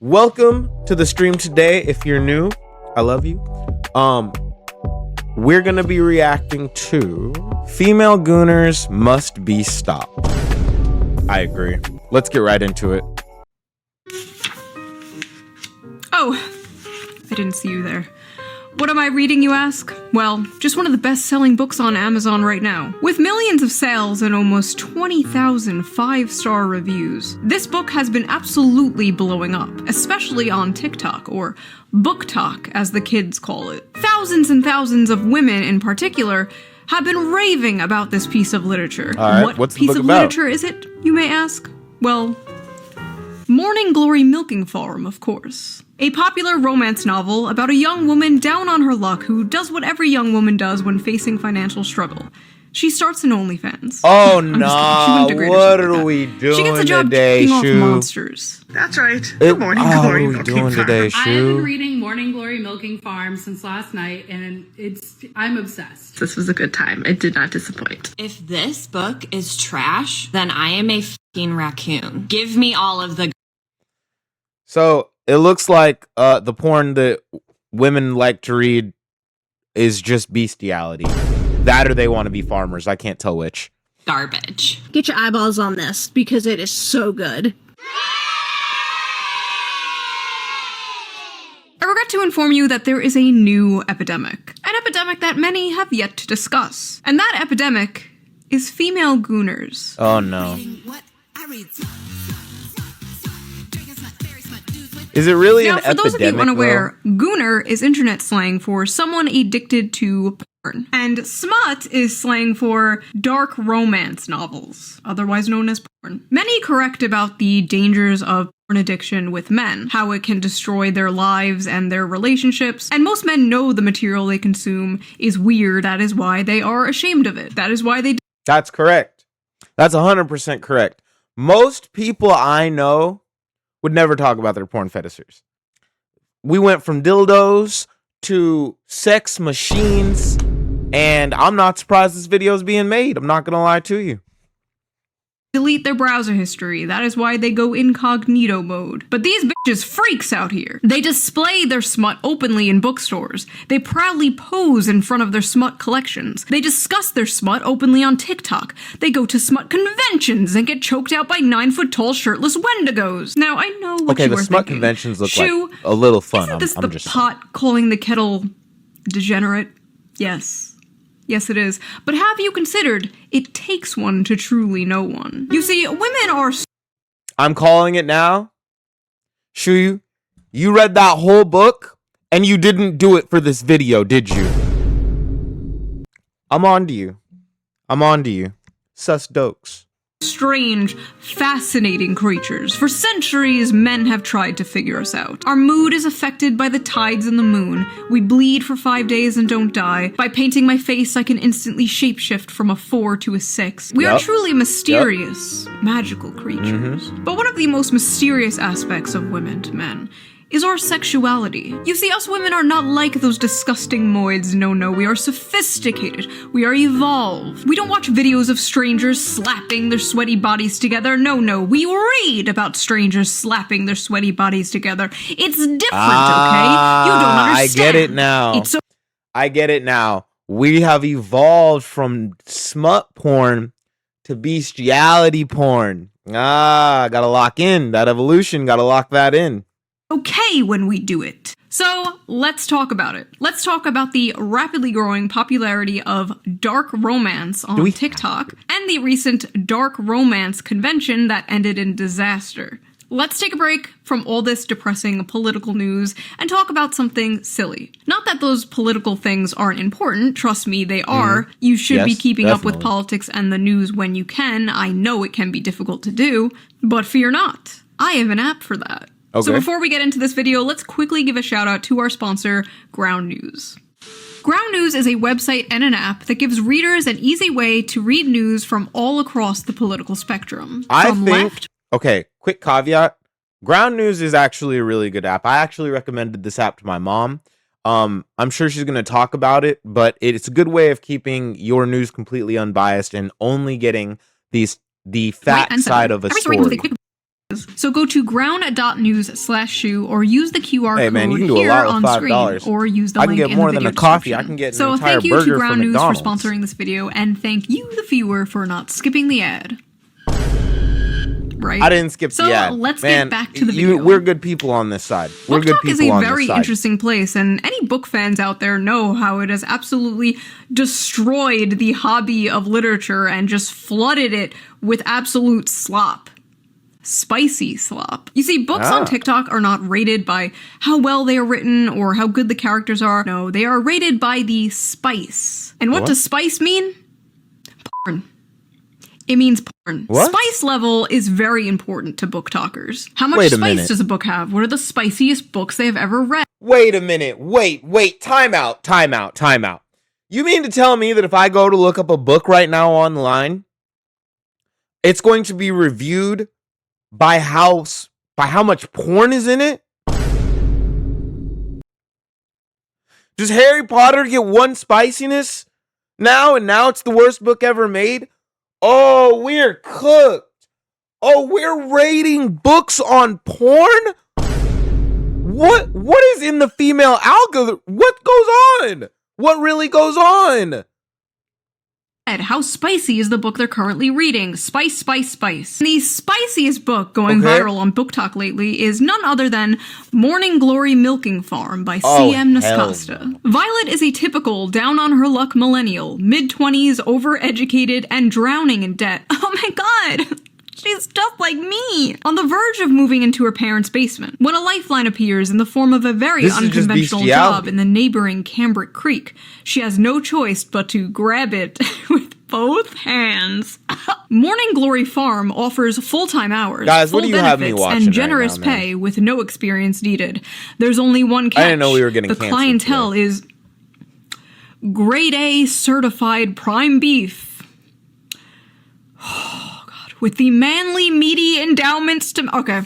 Welcome to the stream today. If you're new, I love you. We're gonna be reacting to female gooners must be stopped. I agree. Let's get right into it. Oh, I didn't see you there. What am I reading, you ask? Well, just one of the best-selling books on Amazon right now. With millions of sales and almost 20,000 five-star reviews, this book has been absolutely blowing up, especially on TikTok, or Book Talk, as the kids call it. Thousands and thousands of women, in particular, have been raving about this piece of literature. All right, what what's the piece book of about? literature is it, you may ask? Well, Morning Glory Milking Farm, of course. A popular romance novel about a young woman down on her luck who does what every young woman does when facing financial struggle. She starts an OnlyFans. Oh I'm just kidding. She no! wouldn't degrade What herself like are that. we doing She gets a job today, kicking off Shu? monsters. That's right. Good morning, What are Glory we Milking doing Farm. today, I have been Shu? reading Morning Glory Milking Farm since last night, and I'm obsessed. This was a good time. It did not disappoint. If this book is trash, then I am a fucking raccoon. Give me all of the... So it looks like the porn that women like to read is just bestiality. That or they want to be farmers. I can't tell which. garbage. Get your eyeballs on this because it is so good. I regret to inform you that there is a new epidemic. An epidemic that many have yet to discuss. And that epidemic is female gooners. Oh no. Is it really Now, an for those of you epidemic, unaware, Gooner is internet slang for someone addicted to porn. And smut is slang for dark romance novels, otherwise known as porn. Many correct about the dangers of porn addiction with men, how it can destroy their lives and their relationships, and most men know the material they consume is weird. That is why they are ashamed of it. That is why they That's correct. That's 100% correct. Most people I know would never talk about their porn fetishes. We went from dildos to sex machines, and I'm not surprised this video is being made. I'm not gonna lie to you. delete their browser history. That is why they go incognito mode. But these bitches freaks out here. They display their smut openly in bookstores. They proudly pose in front of their smut collections. They discuss their smut openly on TikTok. They go to smut conventions and get choked out by 9-foot-tall shirtless wendigos. Now, I know what Okay, you the are smut thinking. conventions look Shu, like a little fun. Isn't this I'm the just pot calling the kettle degenerate? Yes. Yes, it is. But have you considered it takes one to truly know one? You see, women are I'm calling it now. Shu, you read that whole book and you didn't do it for this video, did you? I'm on to you. I'm on to you. Sus dokes. strange, fascinating creatures. For centuries, men have tried to figure us out. Our mood is affected by the tides and the moon. We bleed for 5 days and don't die. By painting my face, I can instantly shapeshift from a 4 to a 6. We are Yep. truly mysterious, magical creatures. But one of the most mysterious aspects of women to men is our sexuality. You see, us women are not like those disgusting moids. No, we are sophisticated. We are evolved. We don't watch videos of strangers slapping their sweaty bodies together. No, we read about strangers slapping their sweaty bodies together. It's different, okay? You don't understand. I get it now. It's so I get it now. We have evolved from smut porn to bestiality porn. Gotta lock in that evolution. Gotta lock that in. okay when we do it. So let's talk about it. Let's talk about the rapidly growing popularity of dark romance on TikTok and the recent dark romance convention that ended in disaster. Let's take a break from all this depressing political news and talk about something silly. Not that those political things aren't important, trust me, they are. You should be Yes, keeping up with definitely. politics and the news when you can. I know it can be difficult to do, but fear not. I have an app for that. So Okay. before we get into this video, let's quickly give a shout out to our sponsor, Ground News. Ground News is a website and an app that gives readers an easy way to read news from all across the political spectrum. I From think, left okay, quick caveat. Ground News is actually a really good app. I actually recommended this app to my mom. I'm sure she's going to talk about it, but it's a good way of keeping your news completely unbiased and only getting the right fat and center. side of a Every story. with a quick So go to ground.news/shoe or use the QR Hey code man, you can do a here lot with on $5. screen or use the I can link get in more the than video a coffee. I description. can get an So entire thank you burger to from Ground News McDonald's. for sponsoring this video, and thank you, the viewer, for not skipping the ad. Right? I didn't skip so the ad. let's Man, get back to the video. We're good people on this side. We're good BookTok is people a on this very side. interesting place, and any book fans out there know how it has absolutely destroyed the hobby of literature and just flooded it with absolute slop. Spicy slop. You see, books on TikTok are not rated by how well they are written or how good the characters are. No, they are rated by the spice. And what does spice mean? Porn. It means porn. What? Spice level is very important to book talkers. How much Wait a spice minute. does a book have? What are the spiciest books they have ever read? Wait a minute. Wait. Time out. You mean to tell me that if I go to look up a book right now online, it's going to be reviewed by how much porn is in it? Does Harry Potter get one spiciness now, and now it's the worst book ever made? Oh, we're cooked. Oh, we're rating books on porn? What is in the female algorithm? What goes on? What really goes on? How spicy is the book they're currently reading? Spice. The spiciest book going viral on BookTok lately is none other than Morning Glory Milking Farm by C.M. Nascosta. Violet is a typical down-on-her-luck millennial, mid-20s, overeducated, and drowning in debt. Oh my god! She's just like me! On the verge of moving into her parents' basement, when a lifeline appears in the form of a very unconventional job in the neighboring Cambric Creek. She has no choice but to grab it with both hands. Morning Glory Farm offers full-time hours, Guys, what full do you have me benefits, watching and generous right now, man? pay with no experience needed. There's only one catch. I didn't know we were getting the canceled clientele today. is grade A certified prime beef. With the manly, meaty endowments to... Okay.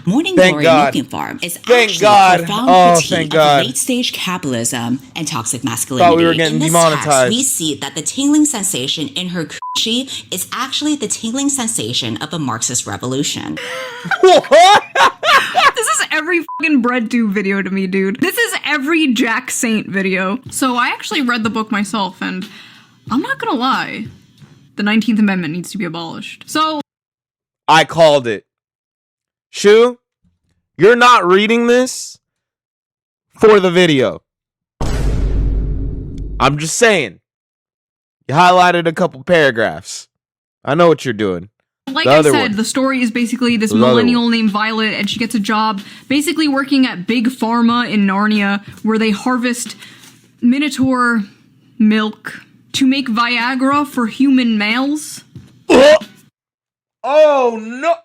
Morning Thank Glory God. Milking Farm is Thank actually God. a profound Oh, critique thank of God. late-stage capitalism and toxic masculinity. Thought we were getting in this demonetized. text, we see that the tingling sensation in her coochie is actually the tingling sensation of a Marxist revolution. This is every fucking breadtube video to me, dude. This is every Jack Saint video. So I actually read the book myself, and I'm not gonna lie. The 19th Amendment needs to be abolished. So... I called it. Shu, you're not reading this for the video. I'm just saying. You highlighted a couple paragraphs. I know what you're doing. Like I said, the story is basically this millennial named Violet, and she gets a job basically working at Big Pharma in Narnia, where they harvest Minotaur milk to make Viagra for human males. Oh no!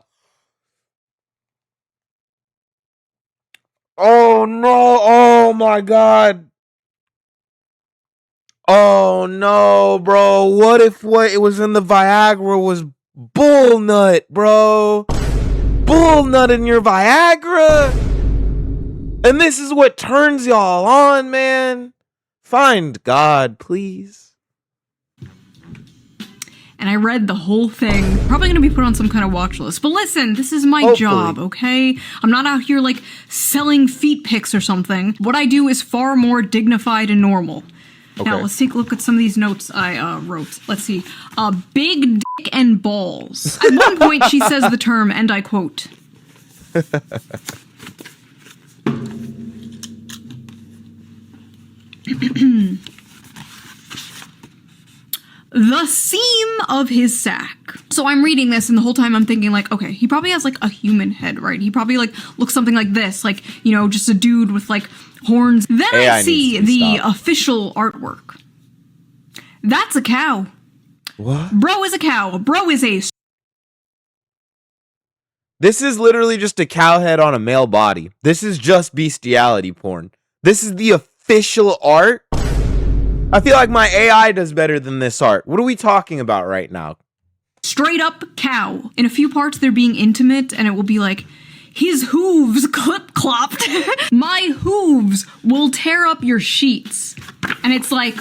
Oh no! Oh my god! Oh no, bro! What if what it was in the Viagra was bull nut, bro? Bull nut in your Viagra? And this is what turns y'all on, man? Find God, please. And I read the whole thing. Probably gonna be put on some kind of watch list. But listen, this is my job, okay? I'm not out here like selling feet pics or something. What I do is far more dignified and normal. Okay. Now let's take a look at some of these notes I wrote. Let's see. Big dick and balls. At one point she says the term, and I quote. The seam of his sack. So I'm reading this and the whole time I'm thinking like, okay, he probably has like a human head, right? He probably like looks something like this, like, you know, just a dude with like horns. Then I see the official artwork. That's a cow. What? Bro is a cow. Bro is a... This is literally just a cow head on a male body. This is just bestiality porn. This is the official art. I feel like my AI does better than this art. What are we talking about right now? Straight up cow. In a few parts, they're being intimate, and it will be like, his hooves clip-clopped. My hooves will tear up your sheets. And it's like,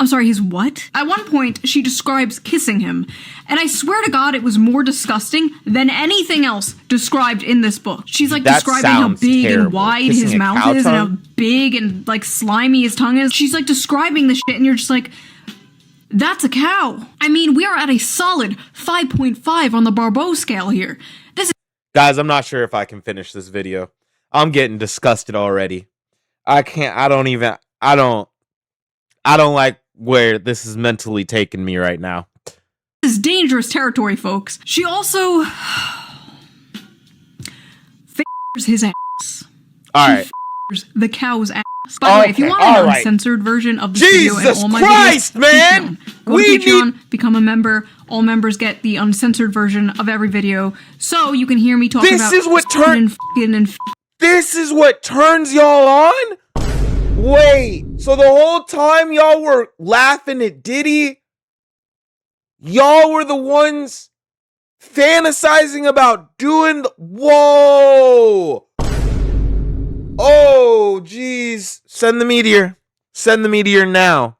I'm sorry, his what? At one point, she describes kissing him, and I swear to God it was more disgusting than anything else described in this book. She's like That describing how sounds big and terrible. wide Kissing his a mouth cow is and how tongue? big and like slimy his tongue is. She's like describing this shit and you're just like, that's a cow. I mean, we are at a solid 5.5 on the Barbeau scale here. This is Guys, I'm not sure if I can finish this video. I'm getting disgusted already. I don't like where this is mentally taking me right now. dangerous territory, folks. She also f***ers his ass. All right. F***ers the cow's ass. By the way, if you Okay, want an all right. uncensored version of this video and Jesus all my Christ, videos, man! Patreon. Go to Patreon, become a member. All members get the uncensored version of every video, so you can hear me talk This about is what This is what turns y'all on? Wait, so the whole time y'all were laughing at Diddy, y'all were the ones fantasizing about doing whoa! Oh, geez. Send the meteor. Send the meteor now.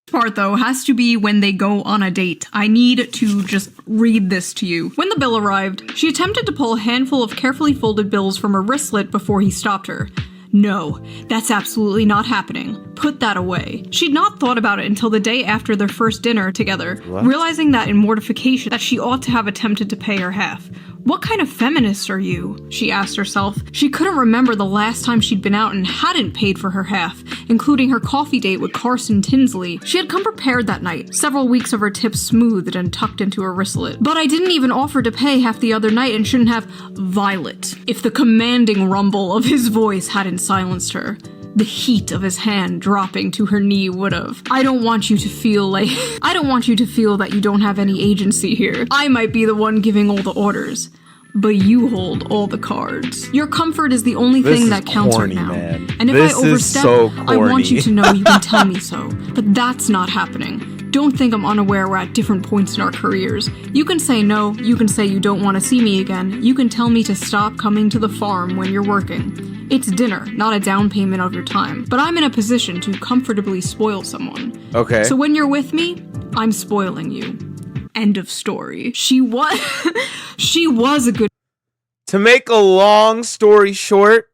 part, though, has to be when they go on a date. I need to just read this to you. When the bill arrived, she attempted to pull a handful of carefully folded bills from her wristlet before he stopped her. No, that's absolutely not happening. Put that away. She'd not thought about it until the day after their first dinner together, realizing that in mortification that she ought to have attempted to pay her half. What kind of feminist are you? She asked herself. She couldn't remember the last time she'd been out and hadn't paid for her half, including her coffee date with Carson Tinsley. She had come prepared that night, several weeks of her tips smoothed and tucked into her wristlet. But I didn't even offer to pay half the other night and shouldn't have Violet. If the commanding rumble of his voice hadn't silenced her. The heat of his hand dropping to her knee would've. I don't want you to feel that you don't have any agency here. I might be the one giving all the orders, but you hold all the cards. Your comfort is the only thing that counts corny, right now. man. And if This I is overstep, so I want corny. you to know you can tell me so. But that's not happening. Don't think I'm unaware we're at different points in our careers. You can say no, you can say you don't want to see me again, you can tell me to stop coming to the farm when you're working. It's dinner, not a down payment of your time. But I'm in a position to comfortably spoil someone. Okay. So when you're with me, I'm spoiling you. End of story. She was a good To make a long story short,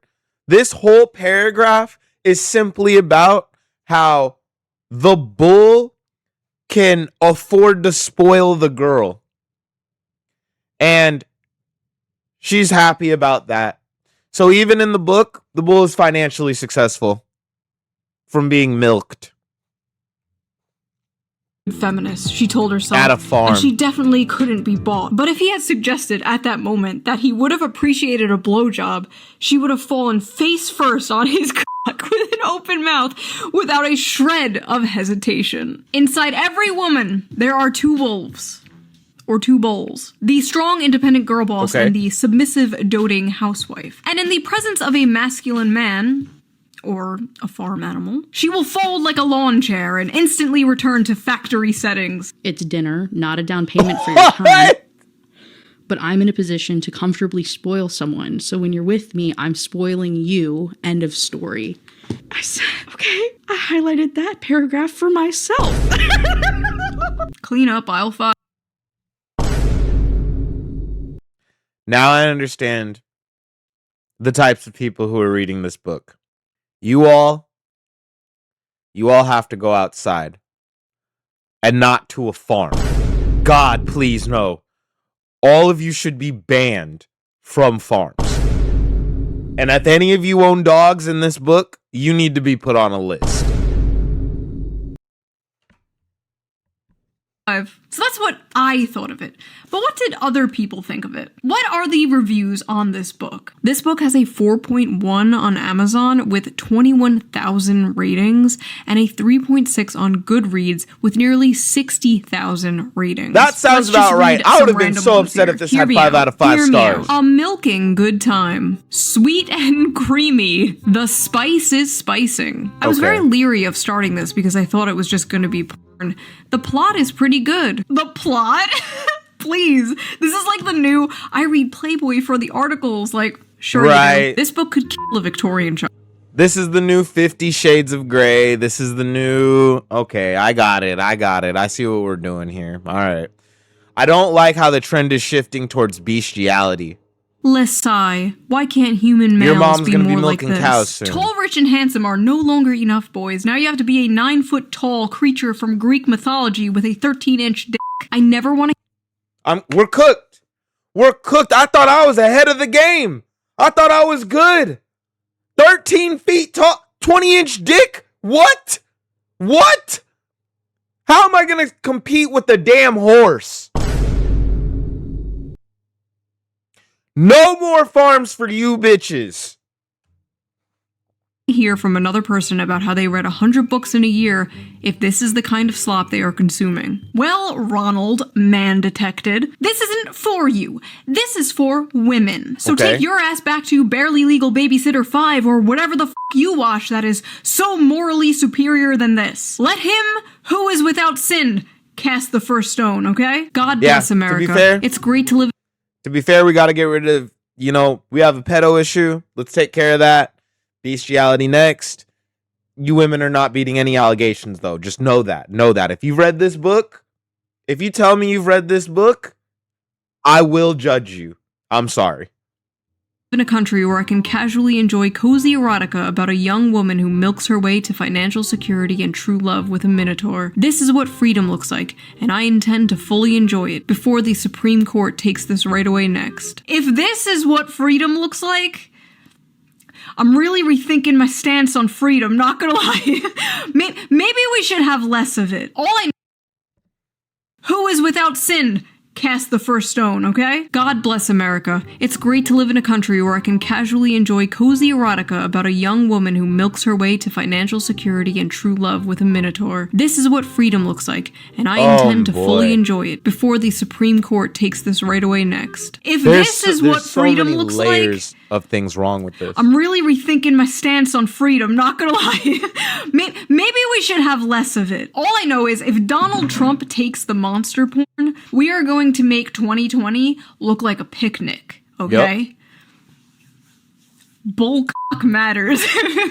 this whole paragraph is simply about how the bull can afford to spoil the girl. And she's happy about that. So even in the book, the bull is financially successful from being milked feminist, she told herself. at a farm. And she definitely couldn't be bought. But if he had suggested at that moment that he would have appreciated a blowjob, she would have fallen face first on his cock with an open mouth without a shred of hesitation. Inside every woman, there are two wolves. Or two bulls. The strong, independent girl boss and the submissive, doting housewife. And in the presence of a masculine man, or a farm animal, she will fold like a lawn chair and instantly return to factory settings. It's dinner, not a down payment for your time. But I'm in a position to comfortably spoil someone, so when you're with me, I'm spoiling you. End of story. I said, okay, I highlighted that paragraph for myself. Clean up aisle 5. Now I understand the types of people who are reading this book. You all have to go outside and not to a farm. God, please no. All of you should be banned from farms. And if any of you own dogs in this book, you need to be put on a list. So that's what I thought of it. But what did other people think of it? What are the reviews on this book? This book has a 4.1 on Amazon with 21,000 ratings and a 3.6 on Goodreads with nearly 60,000 ratings. That sounds Let's just about right. read I would some have been random so ones upset here. if this Hear had me 5 out of 5 Hear me out. stars. A milking good time. Sweet and creamy. The spice is spicing. I was very leery of starting this because I thought it was just going to be porn. The plot is pretty good. The plot? Please. This is like the new, I read Playboy for the articles. Like, sure, right. this book could kill a Victorian child. This is the new 50 Shades of Grey. This is the new... Okay, I got it. I see what we're doing here. All right. I don't like how the trend is shifting towards bestiality. Less sigh. Why can't human Your males mom's be gonna be more like milking cows this? soon. Tall, rich, and handsome are no longer enough, boys. Now you have to be a 9-foot-tall creature from Greek mythology with a 13-inch dick. I never want to... We're cooked. We're cooked. I thought I was ahead of the game. I thought I was good. 13 feet tall, 20-inch dick? What? What? How am I going to compete with the damn horse? No more farms for you bitches. hear from another person about how they read 100 books in a year if this is the kind of slop they are consuming. Well, Ronald, man detected, this isn't for you. This is for women. So Okay. take your ass back to Barely Legal Babysitter 5 or whatever the f*** you watch that is so morally superior than this. Let him who is without sin cast the first stone, okay? God bless America. To be fair, it's great to live. we got to get rid of, we have a pedo issue. Let's take care of that. Bestiality next. You women are not beating any allegations, though. Just know that. Know that. If you've read this book, if you tell me you've read this book, I will judge you. I'm sorry. In a country where I can casually enjoy cozy erotica about a young woman who milks her way to financial security and true love with a minotaur. This is what freedom looks like, and I intend to fully enjoy it before the Supreme Court takes this right away next. If this is what freedom looks like, I'm really rethinking my stance on freedom, not gonna lie. Maybe we should have less of it. All I know, who is without sin cast the first stone, okay? God bless America. It's great to live in a country where I can casually enjoy cozy erotica about a young woman who milks her way to financial security and true love with a minotaur. This is what freedom looks like, and I intend to fully enjoy it before the Supreme Court takes this right away next. If this is what freedom looks like, layers of things wrong with this. I'm really rethinking my stance on freedom, not gonna lie. Maybe we should have less of it. All I know is if Donald Trump takes the monster porn, we are going to make 2020 look like a picnic, okay? Yep. Bullcock matters.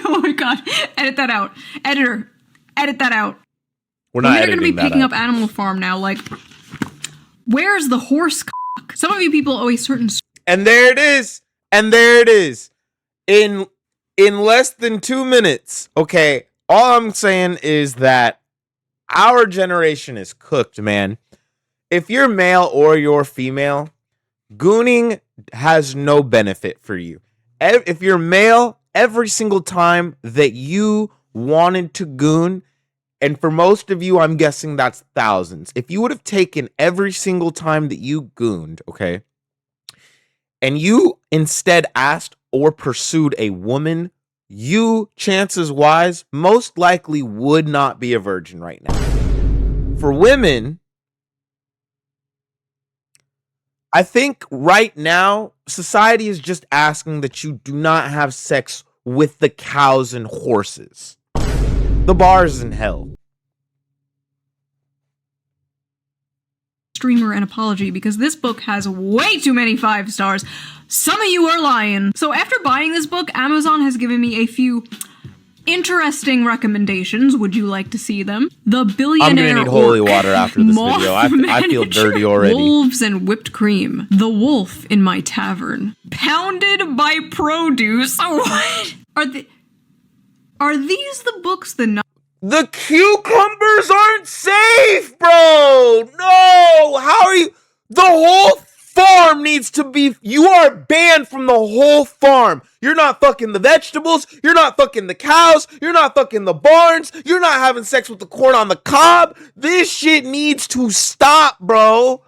Oh my god. Edit that out. Editor, edit that out. We're not We're editing gonna be that picking out. up Animal Farm now, like, where's the horse cock? Some of you people owe a certain... And there it is. And there it is. In less than 2 minutes. Okay. All I'm saying is that our generation is cooked, man. If you're male or you're female, gooning has no benefit for you. If you're male, every single time that you wanted to goon, and for most of you, I'm guessing that's thousands. If you would have taken every single time that you gooned, okay, and you instead asked or pursued a woman, you, chances wise, most likely would not be a virgin right now. For women, I think right now, society is just asking that you do not have sex with the cows and horses. The bar's in hell. Streamer an apology because this book has way too many 5 stars. Some of you are lying. So after buying this book, Amazon has given me a few interesting recommendations. Would you like to see them? The Billionaire I'm gonna need holy Orc, water after this Moth video. I feel dirty already. Wolves and Whipped Cream. The Wolf in My Tavern. Pounded by Produce. What? Are these the books The cucumbers aren't safe, bro. No. How are you? The whole farm needs to be. You are banned from the whole farm. You're not fucking the vegetables. You're not fucking the cows. You're not fucking the barns. You're not having sex with the corn on the cob. This shit needs to stop, bro.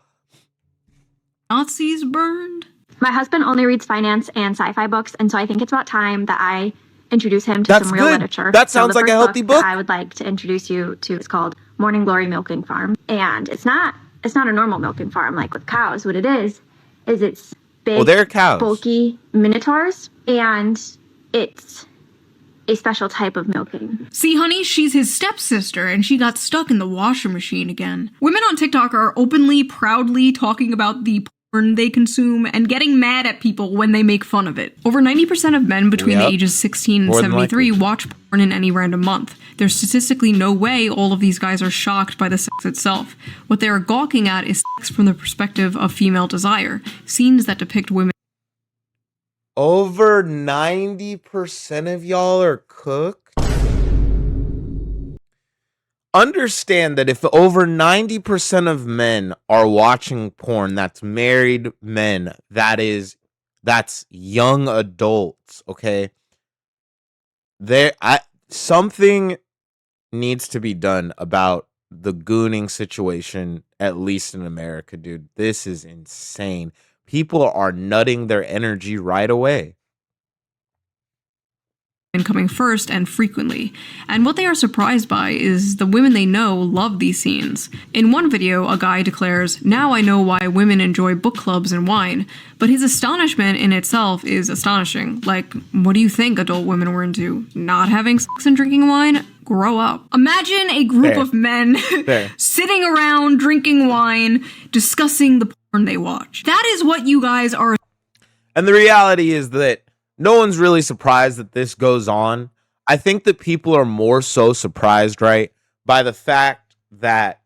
Nazis burned? My husband only reads finance and sci-fi books, and so I think it's about time that I introduce him to That's some real good. literature. That So sounds the like a first healthy book. that I would like to introduce you to is called Morning Glory Milking Farm, and it's not a normal milking farm like with cows. What it is it's big, they're cows. bulky minotaurs, and it's a special type of milking. See, honey, she's his stepsister, and she got stuck in the washer machine again. Women on TikTok are openly, proudly talking about the porn they consume and getting mad at people when they make fun of it. Over 90% of men between the ages 16 and More than 73 likely. watch porn in any random month. There's statistically no way all of these guys are shocked by the sex itself. What they are gawking at is sex from the perspective of female desire. Scenes that depict women Over 90% of y'all are cooked. Understand that if over 90% of men are watching porn, that's married men, that's young adults, okay? Something needs to be done about the gooning situation, at least in America, dude. This is insane. People are nutting their energy right away. coming first and frequently. And what they are surprised by is the women they know love these scenes. In one video, a guy declares, "Now I know why women enjoy book clubs and wine." But his astonishment in itself is astonishing. Like, what do you think adult women were into? Not having sex and drinking wine? Grow up. Imagine a group Fair. of men Fair. sitting around drinking wine, discussing the porn they watch. That is what you guys are. And the reality is that no one's really surprised that this goes on. I think that people are more so surprised, right, by the fact that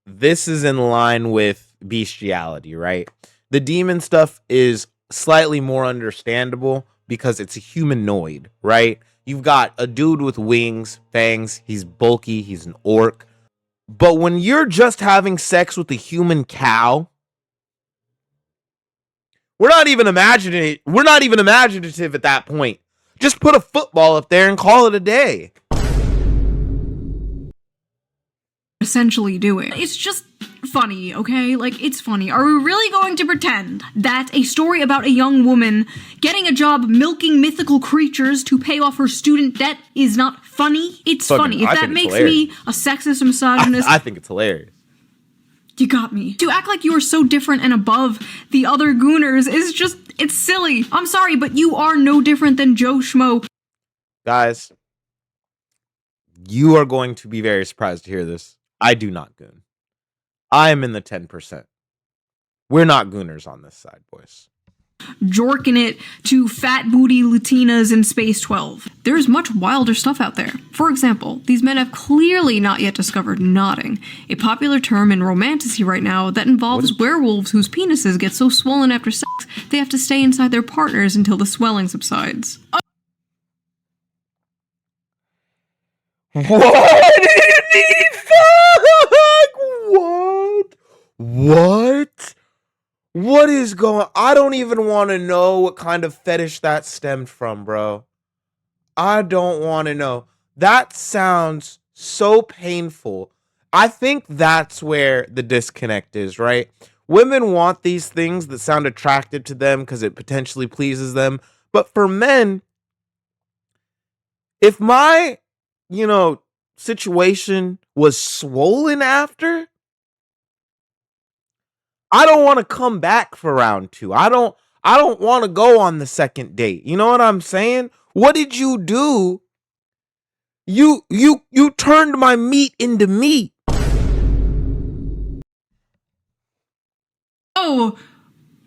this is in line with bestiality, right? The demon stuff is slightly more understandable because it's a humanoid, right? You've got a dude with wings, fangs, he's bulky, he's an orc. But when you're just having sex with a human cow, we're not even imaginative at that point. Just put a football up there and call it a day. Essentially doing. It's just funny, okay? Like, it's funny. Are we really going to pretend that a story about a young woman getting a job milking mythical creatures to pay off her student debt is not funny? It's funny. If I that think it's makes me a sexist, misogynist, I think it's hilarious. you got me. To act like you are so different and above the other Gooners is just, it's silly. I'm sorry, but you are no different than Joe Schmo. Guys, you are going to be very surprised to hear this. I do not goon. I am in the 10%. We're not gooners on this side, boys. Jorking it to fat booty Latinas in Space 12. There's much wilder stuff out there. For example, these men have clearly not yet discovered nodding, a popular term in romantasy right now that involves werewolves whose penises get so swollen after sex they have to stay inside their partners until the swelling subsides. What in the fuck? What? What is going? I don't even want to know what kind of fetish that stemmed from, bro. I don't want to know. That sounds so painful. I think that's where the disconnect is, right? Women want these things that sound attractive to them because it potentially pleases them. But for men, if my, situation was swollen after, I don't want to come back for round 2. I don't want to go on the second date. You know what I'm saying? What did you do? You turned my meat into meat.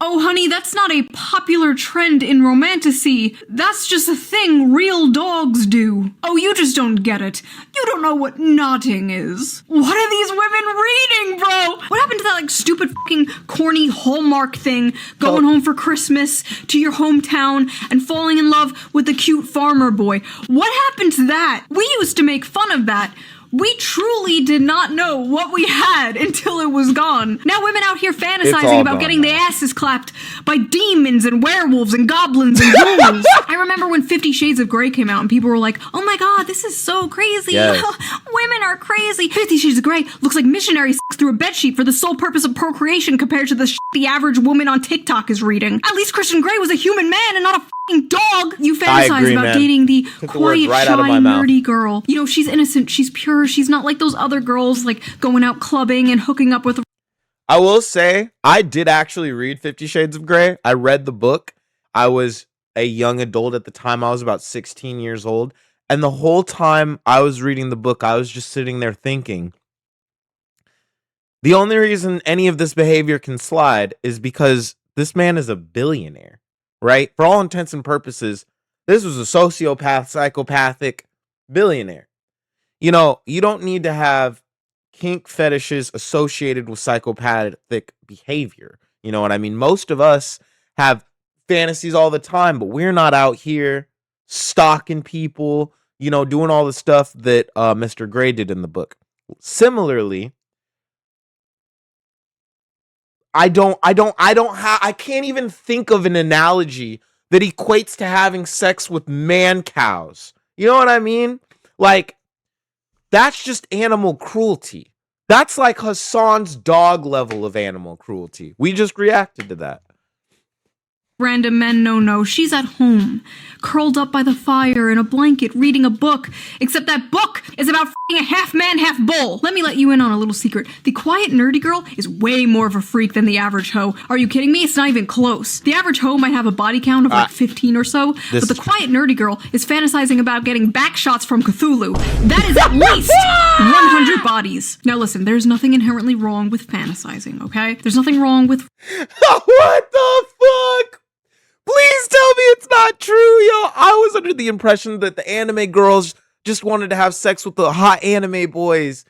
Oh, honey, that's not a popular trend in romantasy. That's just a thing real dogs do. Oh, you just don't get it. You don't know what nodding is. What are these women reading, bro? What happened to that, stupid fucking corny Hallmark thing, going home for Christmas to your hometown and falling in love with the cute farmer boy? What happened to that? We used to make fun of that. We truly did not know what we had until it was gone. Now women out here fantasizing about getting their asses clapped by demons and werewolves and goblins and ghouls. I remember when 50 Shades of Grey came out and people were like, "Oh my god, this is so crazy. Yes. Women are crazy." 50 Shades of Grey looks like missionary sex through a bedsheet for the sole purpose of procreation compared to the shit the average woman on TikTok is reading. At least Christian Grey was a human man and not a fucking dog. You fantasize agree, about man. dating the Took the words quiet, right out of shy, my mouth. nerdy girl. She's innocent, she's pure, she's not like those other girls, going out clubbing and hooking up with. I will say, I did actually read 50 Shades of Grey. I read the book. I was a young adult at the time. I was about 16 years old. And the whole time I was reading the book, I was just sitting there thinking, The only reason any of this behavior can slide is because this man is a billionaire, right? For all intents and purposes, this was a sociopath, psychopathic billionaire. You know, you don't need to have kink fetishes associated with psychopathic behavior. You know what I mean? Most of us have fantasies all the time, but we're not out here stalking people, you know, doing all the stuff that Mr. Gray did in the book. Similarly, I can't even think of an analogy that equates to having sex with man cows. You know what I mean? Like, that's just animal cruelty. That's like Hassan's dog level of animal cruelty. We just reacted to that. Random men, no. She's at home, curled up by the fire in a blanket, reading a book. Except that book is about f***ing a half man, half bull. Let me let you in on a little secret. The quiet, nerdy girl is way more of a freak than the average hoe. Are you kidding me? It's not even close. The average hoe might have a body count of like 15 or so, but the quiet, nerdy girl is fantasizing about getting back shots from Cthulhu. That is at least 100 bodies. Now listen, there's nothing inherently wrong with fantasizing, okay? There's nothing wrong with... What the fuck? Please tell me it's not true, yo. I was under the impression that the anime girls just wanted to have sex with the hot anime boys.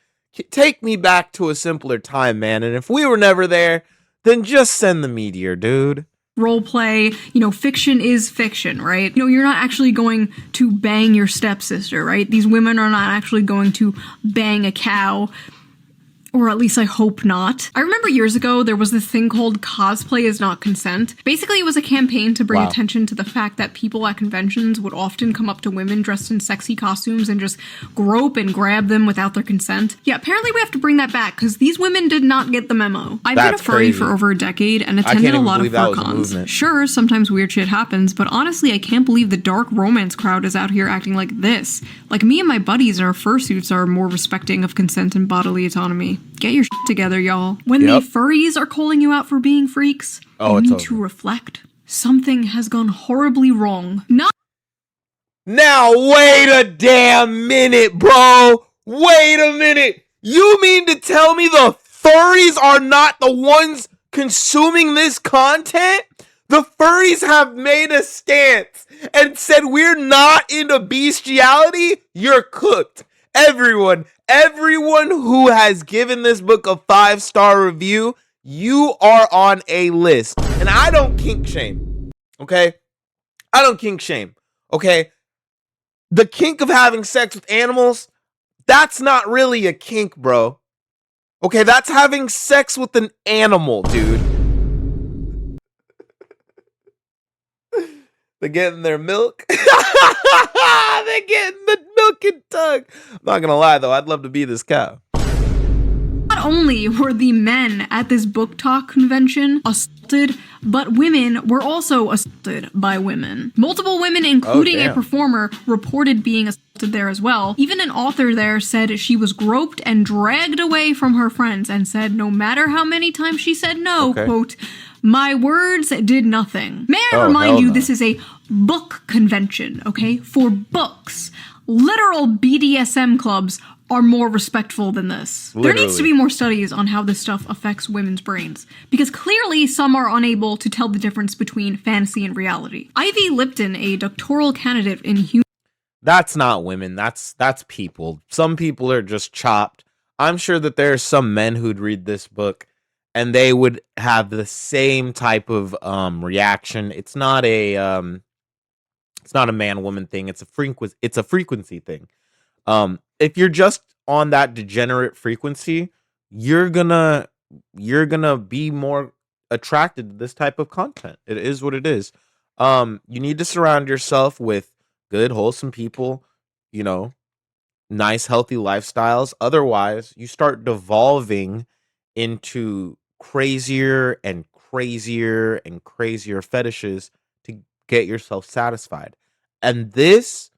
Take me back to a simpler time, man. And if we were never there, then just send the meteor, dude. Role play, you know, fiction is fiction, right? You know, you're not actually going to bang your stepsister, right? These women are not actually going to bang a cow. Or at least I hope not. I remember years ago, there was this thing called cosplay is not consent. Basically, it was a campaign to bring attention to the fact that people at conventions would often come up to women dressed in sexy costumes and just grope and grab them without their consent. Yeah, apparently we have to bring that back because these women did not get the memo. I've been a furry for over a decade and attended a lot of fur cons. Sure, sometimes weird shit happens, but honestly, I can't believe the dark romance crowd is out here acting like this. Like, me and my buddies in our fursuits are more respecting of consent and bodily autonomy. Get your shit together, y'all. When the furries are calling you out for being freaks, you need to reflect. Something has gone horribly wrong. Now, wait a damn minute, bro. Wait a minute. You mean to tell me the furries are not the ones consuming this content? The furries have made a stance and said we're not into bestiality. You're cooked. Everyone who has given this book a 5-star review, you are on a list. And I don't kink shame, okay? I don't kink shame, okay? The kink of having sex with animals, that's not really a kink, bro. Okay, that's having sex with an animal, dude. They're getting their milk. They're getting the milk and tug. I'm not gonna lie though, I'd love to be this cow. Not only were the men at this book talk convention assaulted, but women were also assaulted by women. Multiple women, including a performer, reported being assaulted there as well. Even an author there said she was groped and dragged away from her friends and said no matter how many times she said no, quote, my words did nothing. May I remind you, this is a book convention, okay? For books. Literal BDSM clubs are more respectful than this. Literally. There needs to be more studies on how this stuff affects women's brains, because clearly some are unable to tell the difference between fantasy and reality. Ivy Lipton, a doctoral candidate in human... That's not women, that's people. Some people are just chopped. I'm sure that there are some men who'd read this book and they would have the same type of reaction. It's not a man-woman thing. It's a frequency thing. If you're just on that degenerate frequency, you're gonna be more attracted to this type of content. It is what it is. You need to surround yourself with good, wholesome people. You know, nice, healthy lifestyles. Otherwise, you start devolving into crazier and crazier and crazier fetishes to get yourself satisfied. And this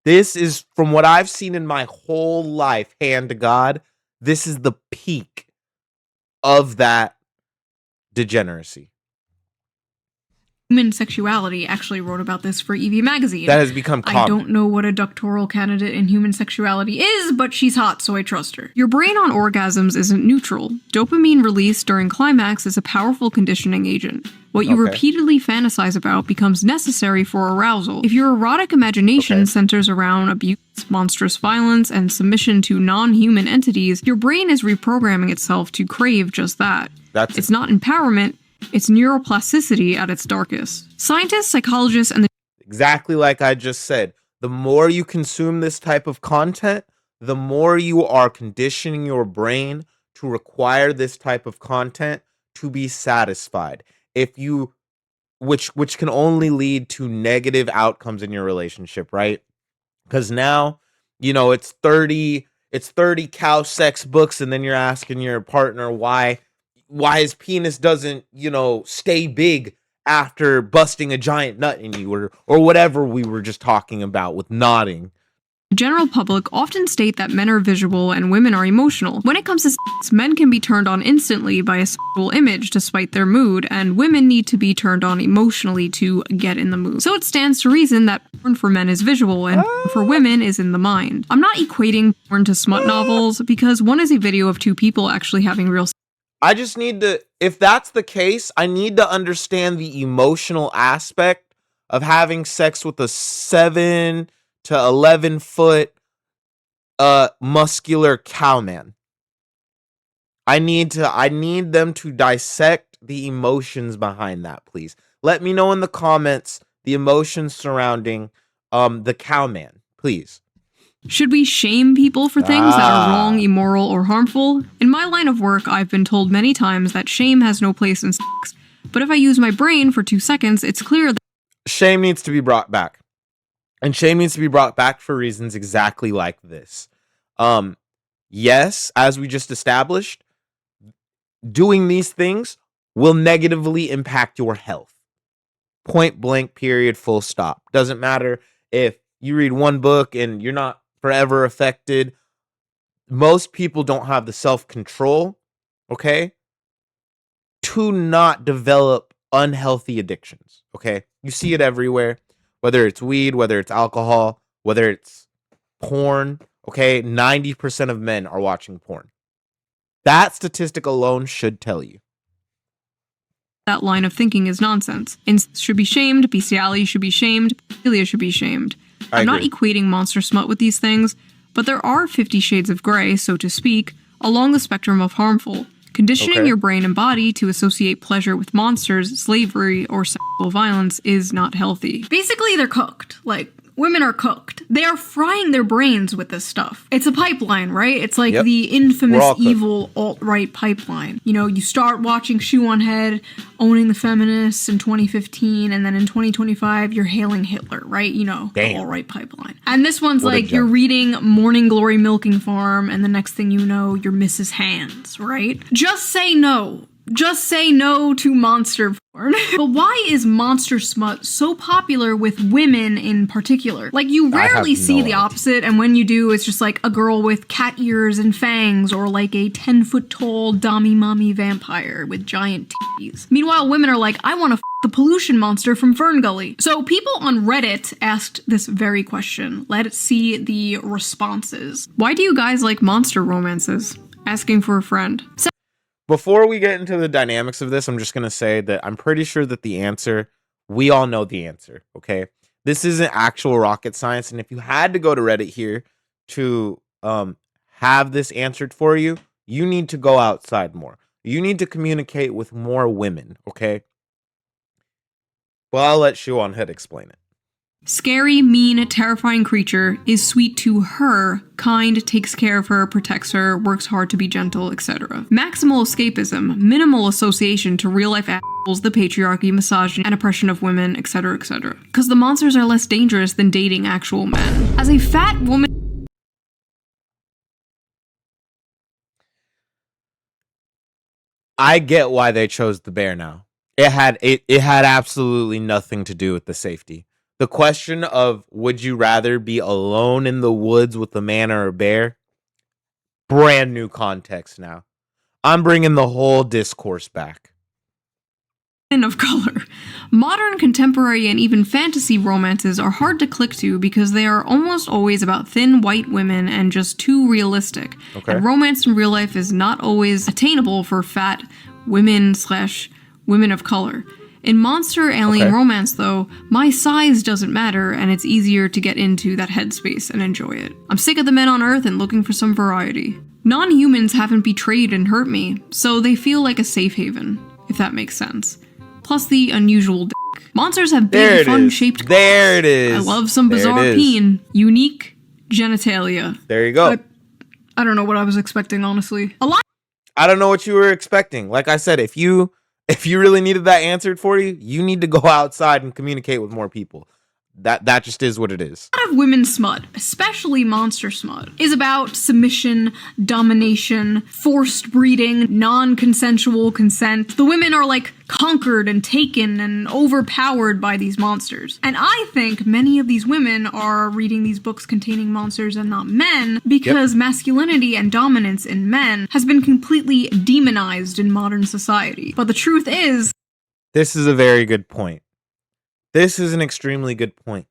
is, from what I've seen in my whole life, hand to God, this is the peak of that degeneracy. Human Sexuality actually wrote about this for EV Magazine. That has become common. I don't know what a doctoral candidate in human sexuality is, but she's hot, so I trust her. Your brain on orgasms isn't neutral. Dopamine release during climax is a powerful conditioning agent. What you repeatedly fantasize about becomes necessary for arousal. If your erotic imagination centers around abuse, monstrous violence, and submission to non-human entities, your brain is reprogramming itself to crave just that. It's not empowerment, it's neuroplasticity at its darkest. Scientists, psychologists, and the exactly like I just said, the more you consume this type of content, the more you are conditioning your brain to require this type of content to be satisfied. If you, which can only lead to negative outcomes in your relationship, right? Because now, it's 30 cow sex books, and then you're asking your partner why his penis doesn't, stay big after busting a giant nut in you, or whatever we were just talking about with nodding. general public often state that men are visual and women are emotional. When it comes to sex, men can be turned on instantly by a sexual image despite their mood, and women need to be turned on emotionally to get in the mood. So it stands to reason that porn for men is visual and porn for women is in the mind. I'm not equating porn to smut novels, because one is a video of two people actually having real sex. I just need to, if that's the case, I need to understand the emotional aspect of having sex with a 7 to 11 foot muscular cowman. I need them to dissect the emotions behind that, please. Let me know in the comments the emotions surrounding the cowman, please. Should we shame people for things that are wrong, immoral, or harmful? In my line of work, I've been told many times that shame has no place in sex. But if I use my brain for 2 seconds, it's clear that shame needs to be brought back. And shame needs to be brought back for reasons exactly like this. Yes, as we just established, doing these things will negatively impact your health. Point blank, period, full stop. Doesn't matter if you read one book and you're not forever affected. Most people don't have the self-control, okay, to not develop unhealthy addictions, okay? You see it everywhere, whether it's weed, whether it's alcohol, whether it's porn, okay? 90% of men are watching porn. That statistic alone should tell you. that line of thinking is nonsense. Incest should be shamed, bestiality should be shamed, pedophilia should be shamed. I'm not equating monster smut with these things, but there are 50 shades of gray, so to speak, along the spectrum of harmful. Conditioning your brain and body to associate pleasure with monsters, slavery, or sexual violence is not healthy. Basically, they're cooked. Like, women are cooked. They are frying their brains with this stuff. It's a pipeline, right? It's like the infamous evil alt-right pipeline. You know, you start watching Shoeonhead, owning the feminists in 2015, and then in 2025, you're hailing Hitler, right? You know, the alt-right pipeline. And this one's like, you're reading Morning Glory Milking Farm, and the next thing you know, you're Mrs. Hands, right? Just say no. Just say no to monster porn. But why is monster smut so popular with women in particular? Like, you rarely see the opposite, and when you do, it's just like a girl with cat ears and fangs, or like a 10-foot-tall dommy-mommy vampire with giant titties. Meanwhile, women are like, I want to the pollution monster from Fern Gully. So people on Reddit asked this very question. Let's see the responses. Why do you guys like monster romances? Asking for a friend. Before we get into the dynamics of this, I'm just going to say that I'm pretty sure that the answer, we all know the answer, okay? This isn't actual rocket science, and if you had to go to Reddit here to have this answered for you, you need to go outside more. You need to communicate with more women, okay? Well, I'll let Shoeonhead explain it. Scary, mean, terrifying creature is sweet to her, kind, takes care of her, protects her, works hard to be gentle, etc. Maximal escapism, minimal association to real-life assholes, the patriarchy, misogyny, and oppression of women, etc., etc. Because the monsters are less dangerous than dating actual men. As a fat woman... I get why they chose the bear now. It had absolutely nothing to do with the safety. The question of would you rather be alone in the woods with a man or a bear? Brand new context now. I'm bringing the whole discourse back. women of color. Modern, contemporary, and even fantasy romances are hard to click to because they are almost always about thin white women and just too realistic. Okay. And romance in real life is not always attainable for fat women/women of color. In monster alien romance, though, my size doesn't matter, and it's easier to get into that headspace and enjoy it. I'm sick of the men on Earth and looking for some variety. Non-humans haven't betrayed and hurt me, so they feel like a safe haven, if that makes sense. Plus the unusual dick. Monsters have big, fun-shaped... There it is. I love some bizarre peen. Unique genitalia. There you go. I don't know what I was expecting, honestly. I don't know what you were expecting. Like I said, if you really needed that answered for you, you need to go outside and communicate with more people. That just is what it is. A lot of women's smut, especially monster smut, is about submission, domination, forced breeding, non-consensual consent. The women are like conquered and taken and overpowered by these monsters. And I think many of these women are reading these books containing monsters and not men because masculinity and dominance in men has been completely demonized in modern society. But the truth is... This is a very good point. This is an extremely good point.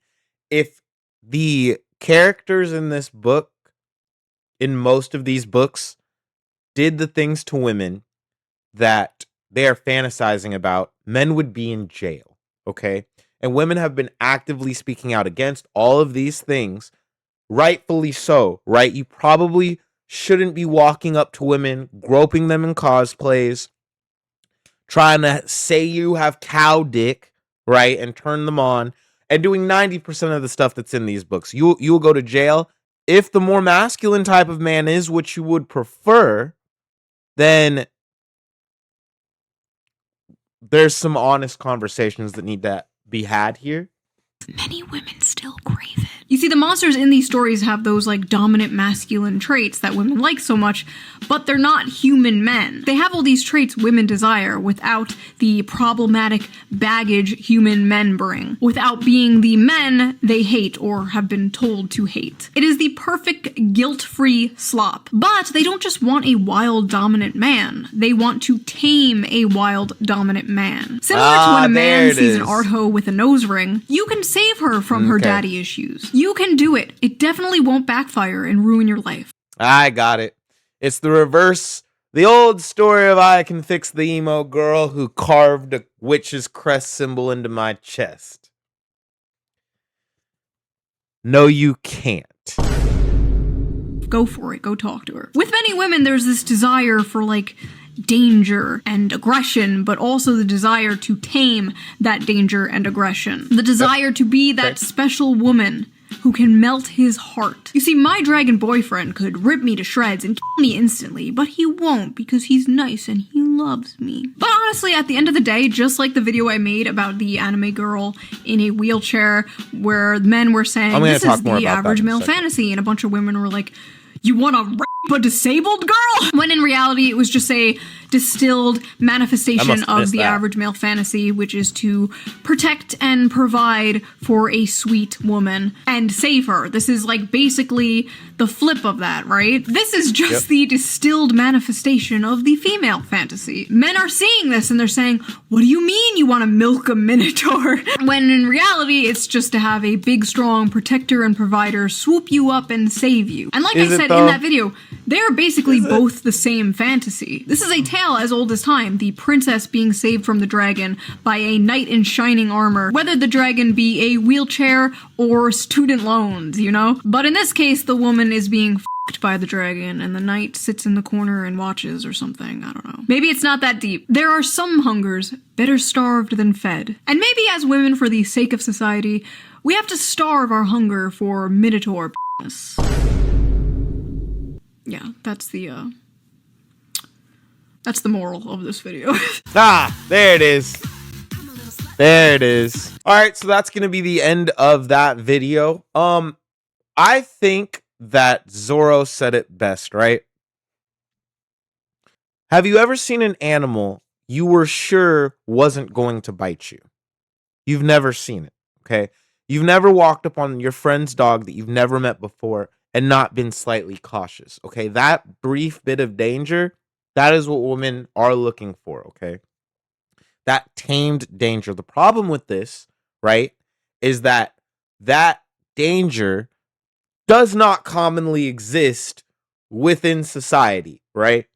If the characters in this book, in most of these books, did the things to women that they are fantasizing about, men would be in jail, okay? And women have been actively speaking out against all of these things, rightfully so, right? You probably shouldn't be walking up to women, groping them in cosplays, trying to say you have cow dick, right, and turn them on, and doing 90% of the stuff that's in these books. You will go to jail. If the more masculine type of man is what you would prefer, then there's some honest conversations that need to be had here. Many women still crave it. You see, the monsters in these stories have those, like, dominant masculine traits that women like so much, but they're not human men. They have all these traits women desire without the problematic baggage human men bring, without being the men they hate or have been told to hate. It is the perfect guilt-free slop. But they don't just want a wild dominant man. They want to tame a wild dominant man. Similar to when a man sees an art hoe with a nose ring, you can save her from her daddy issues. You can do it. It definitely won't backfire and ruin your life. I got it. It's the reverse. The old story of I can fix the emo girl who carved a witch's crest symbol into my chest. No, you can't. Go for it. Go talk to her. With many women, there's this desire for, like, danger and aggression, but also the desire to tame that danger and aggression. The desire to be that special woman who can melt his heart. You see, my dragon boyfriend could rip me to shreds and kill me instantly, but he won't because he's nice and he loves me. But honestly, at the end of the day, just like the video I made about the anime girl in a wheelchair where men were saying, this is the average male fantasy, and a bunch of women were like, you want to rape a disabled girl? When in reality, it was just a distilled manifestation of the average male fantasy, which is to protect and provide for a sweet woman and save her. This is like basically the flip of that, right? This is just the distilled manifestation of the female fantasy. Men are seeing this and they're saying, what do you mean you want to milk a minotaur? When in reality, it's just to have a big, strong protector and provider swoop you up and save you. And like I said in that video, they're basically both the same fantasy. This is a tale as old as time, the princess being saved from the dragon by a knight in shining armor, whether the dragon be a wheelchair or student loans, you know? But in this case, the woman is being f***ed by the dragon and the knight sits in the corner and watches or something, I don't know. Maybe it's not that deep. There are some hungers better starved than fed. And maybe as women, for the sake of society, we have to starve our hunger for minotaur p***ness. Yeah, that's the moral of this video. There it is. There it is. All right, so that's going to be the end of that video. I think that Zorro said it best, right? Have you ever seen an animal you were sure wasn't going to bite you? You've never seen it, okay? You've never walked up on your friend's dog that you've never met before and not been slightly cautious, okay? That brief bit of danger, that is what women are looking for, okay? that tamed danger. The problem with this, right, is that that danger does not commonly exist within society, right?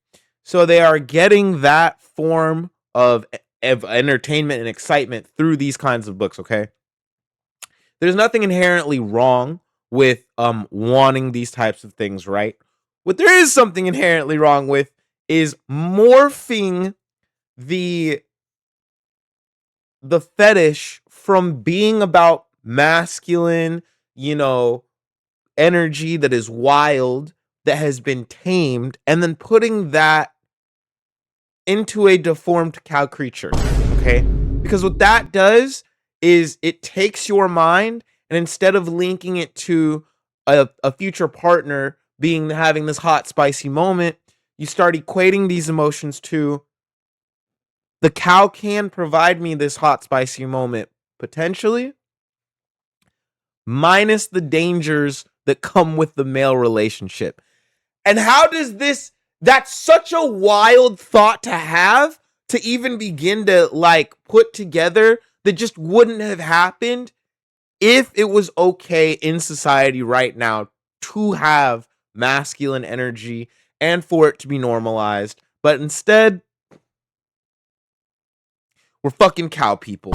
So they are getting that form of entertainment and excitement through these kinds of books, okay? There's nothing inherently wrong with wanting these types of things, right? What there is something inherently wrong with is morphing the fetish from being about masculine, energy that is wild, that has been tamed, and then putting that into a deformed cow creature, okay? Because what that does is it takes your mind, and instead of linking it to a future partner having this hot, spicy moment, you start equating these emotions to the cow can provide me this hot, spicy moment, potentially, minus the dangers that come with the male relationship. And how does this, that's such a wild thought to have, to even begin to put together, that just wouldn't have happened if it was okay in society right now to have masculine energy and for it to be normalized. But instead, we're fucking cow people.